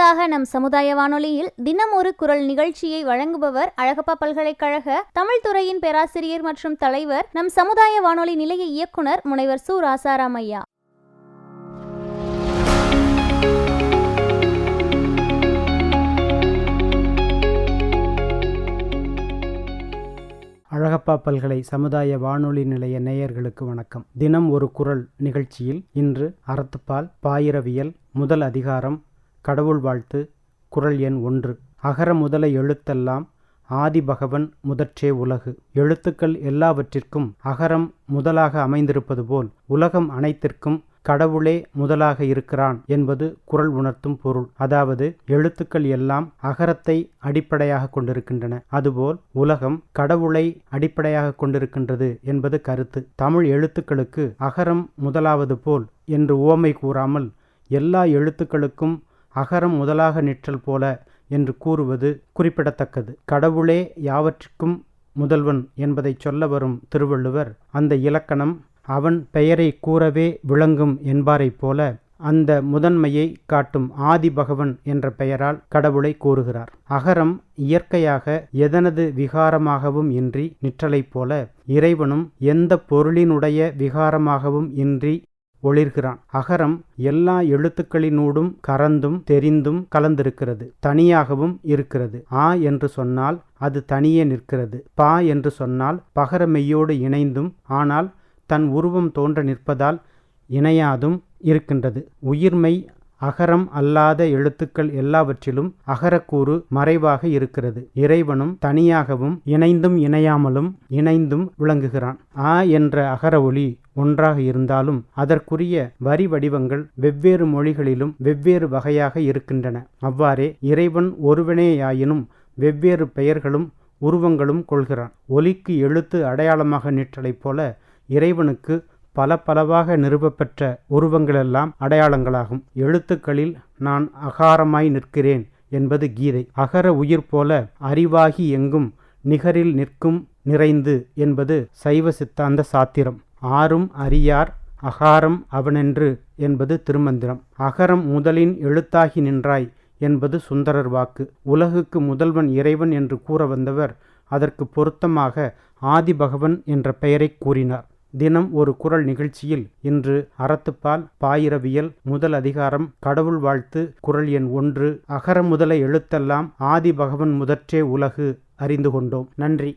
அடுத்ததாக நம் சமுதாய வானொலியில் தினம் ஒரு குரல் நிகழ்ச்சியை வழங்குபவர் அழகப்பா பல்கலைக்கழக தமிழ் துறையின் பேராசிரியர் மற்றும் தலைவர், நம் சமுதாய வானொலி நிலைய இயக்குனர் முனைவர் சு. ராசாராம் ஐயா. அழகப்பா பல்கலை சமுதாய வானொலி நிலைய நேயர்களுக்கு வணக்கம். தினம் ஒரு குரல் நிகழ்ச்சியில் இன்று அறத்துப்பால், பாயிரவியல், முதல் அதிகாரம், கடவுள் வாழ்த்து, குறள் எண் 1. அகர முதல எழுத்தெல்லாம் ஆதிபகவன் முதற்றே உலகு. எழுத்துக்கள் எல்லாவற்றிற்கும் அகரம் முதலாக அமைந்திருப்பது போல் உலகம் அனைத்திற்கும் கடவுளே முதலாக இருக்கிறான் என்பது குறள் உணர்த்தும் பொருள். அதாவது எழுத்துக்கள் எல்லாம் அகரத்தை அடிப்படையாக கொண்டிருக்கின்றன. அதுபோல் உலகம் கடவுளை அடிப்படையாக கொண்டிருக்கின்றது என்பது கருத்து. தமிழ் எழுத்துக்களுக்கு அகரம் முதலாவது போல் என்று உவமை கூறாமல் எல்லா எழுத்துக்களுக்கும் அகரம் முதலாக நிற்றல் போல என்று கூறுவது குறிப்பிடத்தக்கது. கடவுளே யாவற்றிற்கும் முதல்வன் என்பதை சொல்ல வரும் திருவள்ளுவர் அந்த இலக்கணம் அவன் பெயரை கூறவே விளங்கும் என்பாரைப் போல அந்த முதன்மையை காட்டும் ஆதிபகவன் என்ற பெயரால் கடவுளை கூறுகிறார். அகரம் இயற்கையாக எதனது விகாரமாகவும் இன்றி நிற்றலைப் போல இறைவனும் எந்த பொருளினுடைய விகாரமாகவும் இன்றி ஒளிர்கிறான். அகரம் எல்லா எழுத்துக்களினூடும் கறந்தும் தெரிந்தும் கலந்திருக்கிறது. தனியாகவும் இருக்கிறது. ஆ என்று சொன்னால் அது தனியே நிற்கிறது. பா என்று சொன்னால் பகரமெய்யோடு இணைந்தும் ஆனால் தன் உருவம் தோன்ற நிற்பதால் இணையாதும் இருக்கின்றது. உயிர்மை அகரம் அல்லாத எழுத்துக்கள் எல்லாவற்றிலும் அகரக்கூறு மறைவாக இருக்கிறது. இறைவனும் தனியாகவும் இணைந்தும் இணையாமலும் இணைந்தும் விளங்குகிறான். ஆ என்ற அகர ஒலி ஒன்றாக இருந்தாலும் அதற்குரிய வரி வடிவங்கள் வெவ்வேறு மொழிகளிலும் வெவ்வேறு வகையாக இருக்கின்றன. அவ்வாறே இறைவன் ஒருவனேயாயினும் வெவ்வேறு பெயர்களும் உருவங்களும் கொள்கிறான். ஒலிக்கு எழுத்து அடையாளமாக நிற்றலைப் போல இறைவனுக்கு பலவாக நிறுவப்பெற்ற உருவங்களெல்லாம் அடையாளங்களாகும். எழுத்துக்களில் நான் அகாரமாய் நிற்கிறேன் என்பது கீதை. அகர உயிர் போல அறிவாகி எங்கும் நிகரில் நிற்கும் நிறைந்து என்பது சைவ சித்தாந்த சாத்திரம். ஆரும் அறியார் அகாரம் அவனென்று என்பது திருமந்திரம். அகரம் முதலின் எழுத்தாகி நின்றாய் என்பது சுந்தரர் வாக்கு. உலகுக்கு முதல்வன் இறைவன் என்று கூற வந்தவர் அதற்கு பொருத்தமாக ஆதிபகவன் என்ற பெயரை கூறினார். தினம் ஒரு குறள் நிகழ்ச்சியில் இன்று அறத்துப்பால், பாயிரவியல், முதல் அதிகாரம், கடவுள் வாழ்த்து, குறள் எண் 1, அகர முதல எழுத்தெல்லாம் ஆதிபகவன் முதற்றே உலகு அறிந்து கொண்டோம். நன்றி.